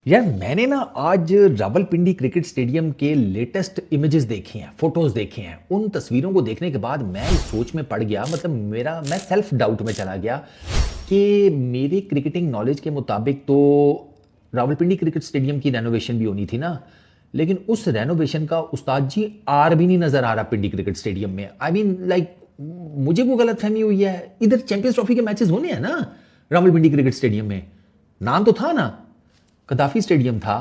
यार मैंने ना आज रावलपिंडी क्रिकेट स्टेडियम के लेटेस्ट इमेजेस देखी हैं, फोटोज देखे हैं। उन तस्वीरों को देखने के बाद मैं इस सोच में पड़ गया, मतलब मैं सेल्फ डाउट में चला गया कि मेरे क्रिकेटिंग नॉलेज के मुताबिक तो रावलपिंडी क्रिकेट स्टेडियम की रेनोवेशन भी होनी थी ना, लेकिन उस रेनोवेशन का उस्ताद जी आर भी नहीं नजर आ रहा पिंडी क्रिकेट स्टेडियम में। आई मीन लाइक मुझे वो गलतफहमी हुई है। इधर चैंपियंस ट्रॉफी के मैचेस होने हैं ना रावलपिंडी क्रिकेट स्टेडियम में, नाम तो था ना, कदाफी स्टेडियम था,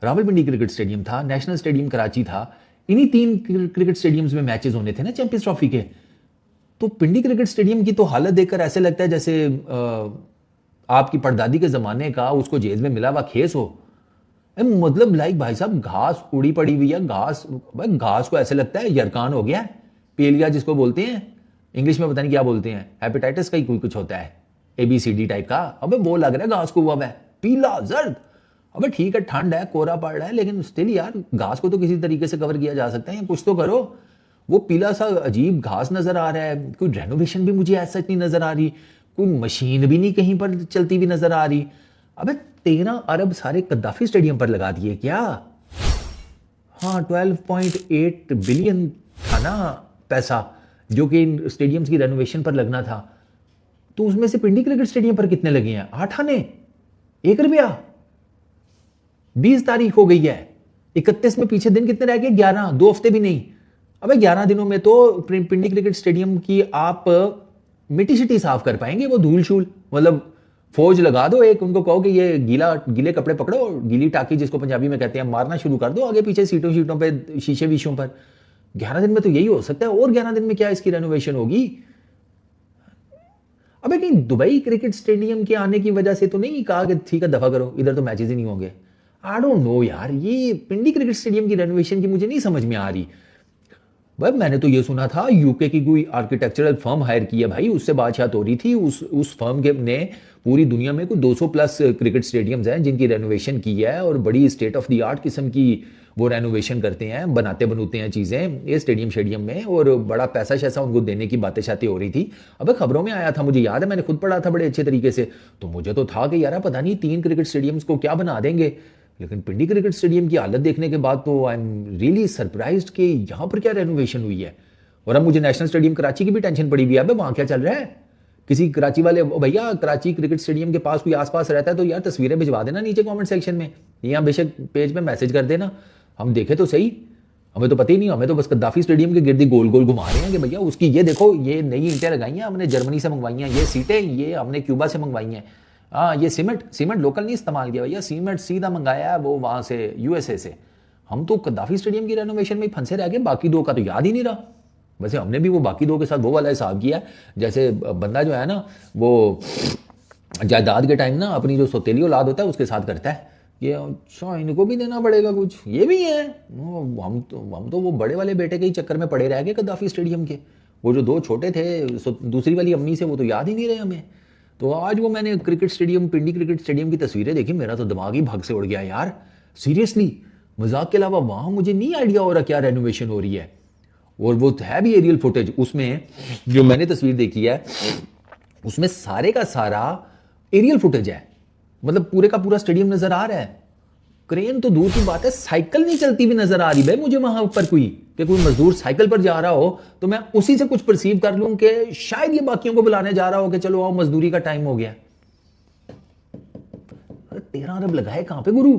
रावलपिंडी क्रिकेट स्टेडियम था, नेशनल स्टेडियम कराची था। इन्हीं तीन क्रिकेट स्टेडियम्स में मैचेस होने थे ना चैंपियंस ट्रॉफी के। तो पिंडी क्रिकेट स्टेडियम की तो हालत देखकर ऐसे लगता है जैसे आपकी परदादी के जमाने का उसको जेल में मिला हुआ खेस हो। मतलब लाइक भाई साहब घास उड़ी पड़ी हुई है, घास को ऐसे लगता है यरकान हो गया है, पेलिया जिसको बोलते हैं, इंग्लिश में पता नहीं क्या बोलते हैं, हेपेटाइटिस का ही कोई कुछ होता है, ABCD टाइप का। अबे वो लग रहा है घास को, हुआ है पीला जर्द। अबे ठीक है, ठंड है, कोहरा पड़ रहा है, लेकिन स्टिल यार घास को तो किसी तरीके से कवर किया जा सकता है, या कुछ तो करो। वो पीला सा अजीब घास नजर आ रहा है, कोई रेनोवेशन भी मुझे ऐसा नहीं नजर आ रही, कोई मशीन भी नहीं कहीं पर चलती हुई नजर आ रही। अबे 13 अरब सारे कद्दाफी स्टेडियम पर लगा दिए क्या? हाँ, 12.8 बिलियन था ना पैसा जो कि इन स्टेडियम्स की रेनोवेशन पर लगना था। तो उसमें से पिंडी क्रिकेट स्टेडियम पर कितने लगे हैं? 8 आने, 1 रुपया। 20 तारीख हो गई है, 31 में पीछे दिन कितने रह गए? 11, 2 हफ्ते भी नहीं। अबे 11 दिनों में तो पिंडी क्रिकेट स्टेडियम की आप मिट्टी शिट्टी साफ कर पाएंगे? वो धूल शूल, मतलब फौज लगा दो एक, उनको कहो कि ये गीले कपड़े पकड़ो, गीली टाकी जिसको पंजाबी में कहते हैं, मारना शुरू कर दो आगे पीछे सीटों पे, शीशे वीशों पर। 11 दिन में तो यही हो सकता है, और 11 दिन में क्या इसकी रेनोवेशन होगी? अबे कहीं दुबई क्रिकेट स्टेडियम के आने की वजह से तो नहीं कहा कि ठीक है दफा करो, इधर तो मैचेस ही नहीं होंगे? आई डोंट नो यार, ये पिंडी क्रिकेट स्टेडियम की रेनोवेशन की मुझे नहीं समझ में आ रही। भाई मैंने तो ये सुना था यूके की कोई आर्किटेक्चरल फर्म हायर की है भाई, उससे बातचीत हो रही थी। उस फर्म के ने पूरी दुनिया में कोई 200 प्लस क्रिकेट स्टेडियम्स हैं जिनकी रेनोवेशन की है, और बड़ी स्टेट ऑफ द आर्ट किस्म की वो रेनोवेशन करते हैं, बनाते हैं चीज़ें ये स्टेडियम में, और बड़ा पैसा शैसा उनको देने की बातें शातें हो रही थी। अब खबरों में आया था, मुझे याद है, मैंने खुद पढ़ा था बड़े अच्छे तरीके से। तो मुझे तो था कि यार पता नहीं 3 क्रिकेट स्टेडियम्स को क्या बना देंगे, लेकिन पिंडी क्रिकेट स्टेडियम की हालत देखने के बाद तो आई एम रियली सरप्राइज्ड कि यहाँ पर क्या रेनोवेशन हुई है। और अब मुझे नेशनल स्टेडियम कराची की भी टेंशन पड़ी हुई है, वहाँ क्या चल रहा है। किसी कराची वाले भैया, कराची क्रिकेट स्टेडियम के पास कोई आसपास रहता है तो यार तस्वीरें भिजवा देना नीचे कमेंट सेक्शन में, या बेशक पेज पे मैसेज कर देना, हम देखे तो सही। हमें तो पता ही नहीं, हमें तो बस कद्दाफी स्टेडियम के गिर्द गोल गोल घुमा रहे हैं कि भैया उसकी ये देखो, ये नई ईंटें लगाई हैं हमने, जर्मनी से मंगवाई हैं, ये सीटें ये हमने क्यूबा से मंगवाई हैं। हाँ, ये सीमेंट लोकल नहीं इस्तेमाल किया भैया, सीमेंट सीधा मंगाया है वो वहाँ से, USA से। हम तो कद्दाफी स्टेडियम की रेनोवेशन में ही फंसे रह गए, बाकी 2 का तो याद ही नहीं रहा। वैसे हमने भी वो बाकी 2 के साथ वो वाला हिसाब किया, जैसे बंदा जो है ना वो जायदाद के टाइम ना अपनी जो सौतेली औलाद होता है उसके साथ करता है, ये अच्छा इनको भी देना पड़ेगा कुछ, ये भी है। हम तो वो बड़े वाले बेटे के ही चक्कर में पड़े रह गए कद्दाफी स्टेडियम के। वो जो 2 छोटे थे दूसरी वाली अम्मी से, वो तो याद ही नहीं रहे हमें। तो आज वो मैंने पिंडी क्रिकेट स्टेडियम की तस्वीरें देखी, मेरा तो दिमाग ही भाग से उड़ गया यार, सीरियसली, मजाक के अलावा। वहां मुझे नहीं आइडिया हो रहा क्या रेनोवेशन हो रही है। और वो है भी एरियल फुटेज, उसमें जो मैंने तस्वीर देखी है उसमें सारे का सारा एरियल फुटेज है, मतलब पूरे का पूरा स्टेडियम नजर आ रहा है। क्रेन तो दूर की बात है, साइकिल नहीं चलती भी नजर आ रही भाई मुझे वहां ऊपर, कोई मजदूर साइकिल पर जा रहा हो तो मैं उसी से कुछ परसीव कर लूं कि शायद ये बाकियों को बुलाने जा रहा हो कि चलो आओ मजदूरी का टाइम हो गया। 13 अरब लगाए कहां पे गुरु,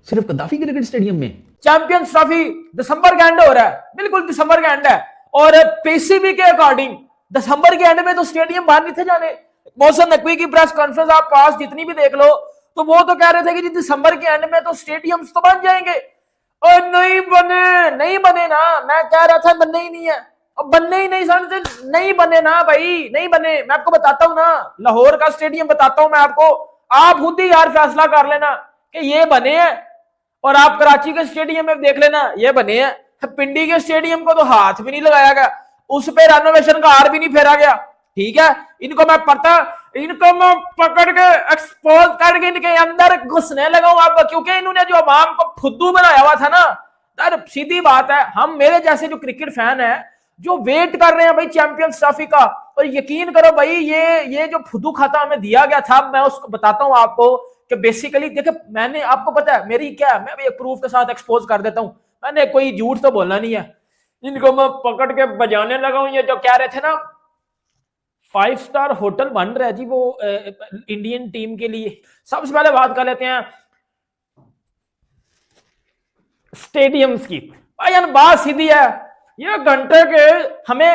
सिर्फ कद्दाफी क्रिकेट स्टेडियम में। चैंपियंस ट्रॉफी दिसंबर के एंड हो रहा है, बिल्कुल दिसंबर के एंड है, और PCB के अकॉर्डिंग दिसंबर के एंड में तो स्टेडियम बाहर नहीं थे जाने। मोहसिन नकवी की प्रेस कॉन्फ्रेंस आप पास जितनी भी देख लो, तो वो तो कह रहे थे कि जी दिसंबर के एंड में तो स्टेडियम्स तो बन जाएंगे, और नहीं बने ना। मैं कह रहा था बनने ही नहीं है, अब बनने ही नहीं, समझते नहीं बने ना भाई, नहीं बने। मैं आपको बताता हूं ना, लाहौर का स्टेडियम बताता हूं मैं आपको, आप खुद ही यार फैसला कर लेना कि ये बने हैं, और आप कराची के स्टेडियम में देख लेना ये बने हैं। पिंडी के स्टेडियम को तो हाथ भी नहीं लगाया गया, उस पे रेनोवेशन का हार भी नहीं फेरा गया। ठीक है, इनको मैं पकड़ के एक्सपोज करके इनके अंदर घुसने लगा हूं अब, क्योंकि इन्होंने जो अवाम को फुद्दू बनाया हुआ था ना, यार सीधी बात है, हम मेरे जैसे जो क्रिकेट फैन है जो वेट कर रहे हैं भाई चैंपियंस ट्रॉफी का, और यकीन करो भाई ये जो फुद्दू खाता हमें दिया गया था, मैं उसको बताता हूं आपको कि बेसिकली देखिए, मैंने आपको पता है मेरी क्या है, मैं भी एक प्रूफ के साथ एक्सपोज कर देता हूं, मैंने कोई झूठ तो बोलना नहीं है। इनको मैं पकड़ के बजाने लगा हूं। ये जो कह रहे थे ना 5 स्टार होटल बन रहा है जी वो इंडियन टीम के लिए। सबसे पहले बात कर लेते हैं स्टेडियम्स की। भाई बात सीधी है, ये घंटे के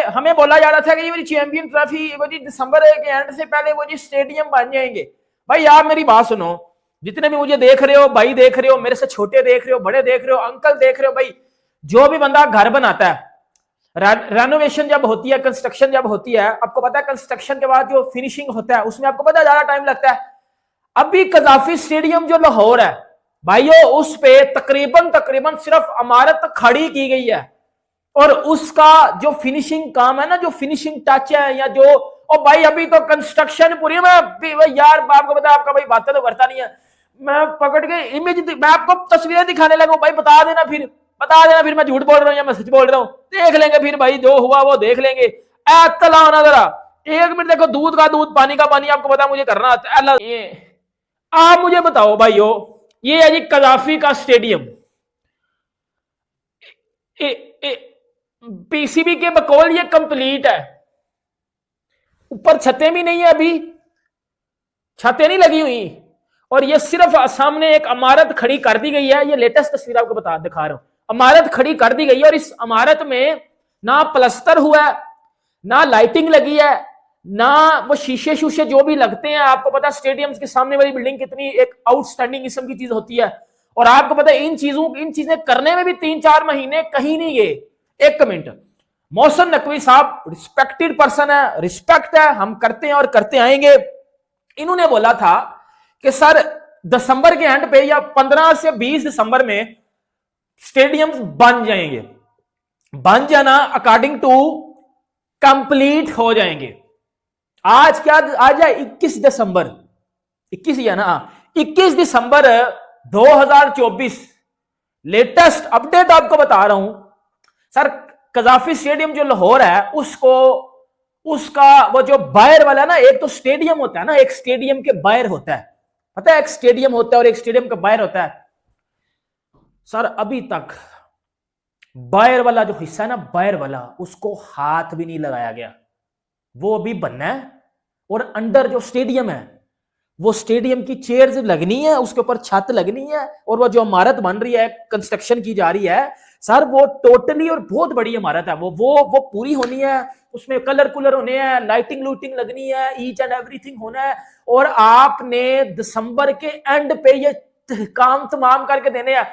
हमें बोला जा रहा था कि ये चैंपियन ट्रॉफी वो जी दिसंबर के एंड से पहले वो जी स्टेडियम बन जाएंगे। भाई आप मेरी बात सुनो, जितने भी मुझे देख रहे हो, भाई देख रहे हो, मेरे से छोटे देख रहे हो, बड़े देख रहे हो, अंकल देख रहे हो, भाई जो भी बंदा घर बनाता है, रेनोवेशन जब होती है, कंस्ट्रक्शन जब होती है, आपको पता है कंस्ट्रक्शन के बाद जो फिनिशिंग होता है उसमें आपको पता है ज्यादा टाइम लगता है। अभी कजाफी स्टेडियम जो लाहौर है भाइयों, उस पे तकरीबन सिर्फ इमारत खड़ी की गई है और उसका जो फिनिशिंग काम है ना, जो फिनिशिंग टच है या जो, और भाई अभी तो कंस्ट्रक्शन पूरी। मैं यार आपको पता है, आपका भाई बातें तो करता नहीं है, मैं पकड़ के इमेज मैं आपको तस्वीरें दिखाने लगा, भाई बता देना फिर मैं झूठ बोल रहा हूँ या मैं सच बोल रहा हूँ, देख लेंगे फिर भाई, जो हुआ वो देख लेंगे। एतला होना जरा, 1 मिनट देखो, दूध का दूध पानी का पानी, आपको पता मुझे करना आता है। ये आप मुझे बताओ भाइयों, ये है जी कजाफी का स्टेडियम, पीसीबी के बकौल ये कंप्लीट है, ऊपर छतें भी नहीं है, अभी छतें नहीं लगी हुई, और ये सिर्फ सामने एक इमारत खड़ी कर दी गई है। ये लेटेस्ट तस्वीर आपको दिखा रहा हूं, इमारत खड़ी कर दी गई है और इस इमारत में ना प्लस्तर हुआ है, ना लाइटिंग लगी है, ना वो शीशे शूशे जो भी लगते हैं। आपको पता है स्टेडियम्स के सामने वाली बिल्डिंग कितनी एक आउटस्टैंडिंग किस्म की चीज होती है, और आपको पता है इन चीजें करने में भी 3-4 महीने कहीं नहीं गए। एक मिनट, मोहसिन नकवी साहब रिस्पेक्टेड पर्सन है, रिस्पेक्ट है, हम करते हैं और करते आएंगे। इन्होंने बोला था कि सर दिसंबर के एंड पे या 15 से 20 दिसंबर में स्टेडियम्स बन जाएंगे, बन जाना अकॉर्डिंग टू कंप्लीट हो जाएंगे। आज क्या आज है 21 दिसंबर, 21 ही है ना, 21 दिसंबर 2024 लेटेस्ट अपडेट आपको बता रहा हूं सर। कजाफी स्टेडियम जो लाहौर है उसका वो जो बाहर वाला ना, एक तो स्टेडियम होता है ना, एक स्टेडियम के बाहर होता है, पता है, एक स्टेडियम होता है और एक स्टेडियम का बाहर होता है। सर अभी तक बाहर वाला जो हिस्सा है ना, बाहर वाला, उसको हाथ भी नहीं लगाया गया, वो अभी बनना है। और अंडर जो स्टेडियम है, वो स्टेडियम की चेयर्स लगनी है, उसके ऊपर छत लगनी है, और वो जो इमारत बन रही है, कंस्ट्रक्शन की जा रही है सर, वो टोटली और बहुत बड़ी इमारत है, वो पूरी होनी है। उसमें कलर कुलर होने हैं, लाइटिंग लूटिंग लगनी है, ईच एंड एवरीथिंग होना है, और आपने दिसंबर के एंड पे ये काम तमाम करके देने हैं।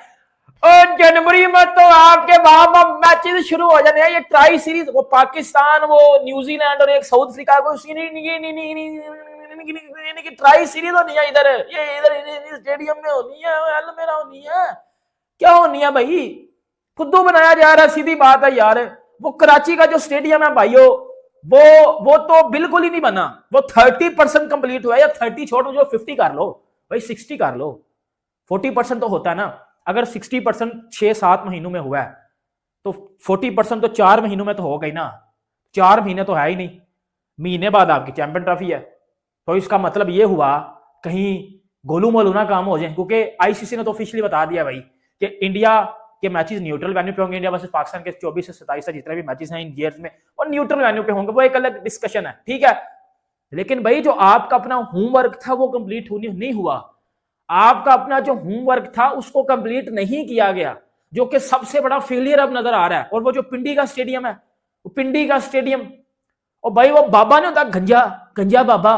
और जनवरी में तो आपके वहां मैचेस शुरू हो जाने हैं। ये ट्राई सीरीज, वो पाकिस्तान, वो न्यूजीलैंड और एक साउथ अफ्रीका को ट्राई सीरीज होनी है इधर, ये इधर स्टेडियम में होनी है, मेरा होनी है, क्या होनी है भाई, खुद बनाया जा रहा है, सीधी बात है यार। वो कराची का जो स्टेडियम है भाइयों, वो तो बिल्कुल ही नहीं बना, वो 30% कंप्लीट हुआ है, या 30 छोड़ जो 50 कर लो भाई, 60 कर लो, 40% तो होता है ना। अगर 60% 6-7 महीनों में हुआ है तो 40% तो 4 महीनों में तो होगा ही ना, 4 महीने तो है ही नहीं, महीने बाद आपकी चैंपियन ट्रॉफी है। तो इसका मतलब ये हुआ कहीं गोलू मोलू ना काम हो जाए, क्योंकि आईसीसी ने तो ऑफिशियली बता दिया भाई कि इंडिया के मैचेस न्यूट्रल वेन्यू पे होंगे। इंडिया वर्सेस पाकिस्तान के 24 से 27 तक जितने भी मैचेस हैं इन ईयर्स में, और न्यूट्रल वेन्यू पे होंगे, वो एक अलग डिस्कशन है, ठीक है। लेकिन भाई जो आपका अपना होमवर्क था वो कंप्लीट नहीं हुआ, आपका अपना जो होमवर्क था उसको कंप्लीट नहीं किया गया, जो कि सबसे बड़ा फेलियर अब नजर आ रहा है। और वो जो पिंडी का स्टेडियम है, वो पिंडी का स्टेडियम, और भाई वो बाबा नहीं होता, गंजा बाबा,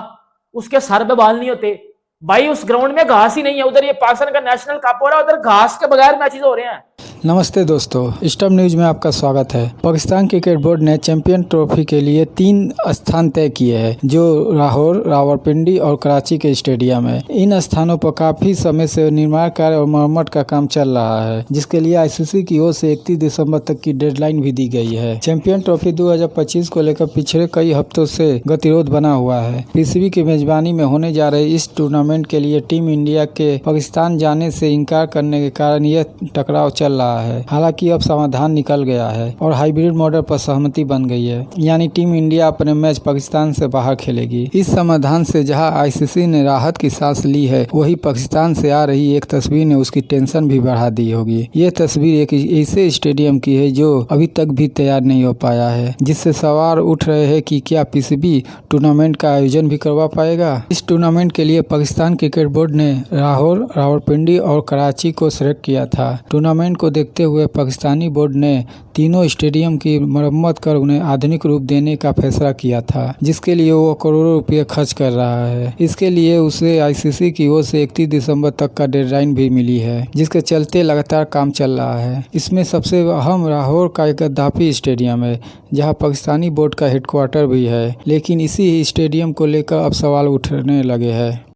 उसके सर पे बाल नहीं होते भाई, उस ग्राउंड में घास ही नहीं है। उधर ये पाकिस्तान का नेशनल कप हो रहा है, उधर घास के बगैर मैचेस हो रहे हैं। नमस्ते दोस्तों, स्टम्प न्यूज में आपका स्वागत है। पाकिस्तान क्रिकेट बोर्ड ने चैंपियन ट्रॉफी के लिए 3 स्थान तय किए हैं, जो लाहौर, रावलपिंडी और कराची के स्टेडियम है। इन स्थानों पर काफी समय से निर्माण कार्य और मरम्मत का काम चल रहा है, जिसके लिए आईसीसी की ओर से 31 दिसंबर तक की डेडलाइन भी दी गई है। चैंपियन ट्रॉफी 2025 को लेकर पिछले कई हफ्तों से गतिरोध बना हुआ है। पीसीबी की मेजबानी में होने जा रहे इस टूर्नामेंट के लिए टीम इंडिया के पाकिस्तान जाने से इनकार करने के कारण यह टकराव चल रहा रहा है। हालांकि अब समाधान निकल गया है और हाइब्रिड मॉडल पर सहमति बन गई है, यानी टीम इंडिया अपने मैच पाकिस्तान से बाहर खेलेगी। इस समाधान से जहां आईसीसी ने राहत की सांस ली है, वही पाकिस्तान से आ रही एक तस्वीर ने उसकी टेंशन भी बढ़ा दी होगी। ये तस्वीर एक ऐसे स्टेडियम की है जो अभी तक भी तैयार नहीं हो पाया है, जिससे सवाल उठ रहे हैं कि क्या पीसीबी टूर्नामेंट का आयोजन भी करवा पाएगा। इस टूर्नामेंट के लिए पाकिस्तान क्रिकेट बोर्ड ने लाहौर, रावलपिंडी और कराची को सेलेक्ट किया था। टूर्नामेंट को देखते हुए पाकिस्तानी बोर्ड ने तीनों स्टेडियम की मरम्मत कर उन्हें आधुनिक रूप देने का फैसला किया था, जिसके लिए वो करोड़ों रुपये खर्च कर रहा है। इसके लिए उसे आईसीसी की ओर से 31 दिसंबर तक का डेडलाइन भी मिली है, जिसके चलते लगातार काम चल रहा है। इसमें सबसे अहम लाहौर का गद्दाफी स्टेडियम है, जहां पाकिस्तानी बोर्ड का हेडक्वार्टर भी है, लेकिन इसी स्टेडियम को लेकर अब सवाल उठने लगे हैं।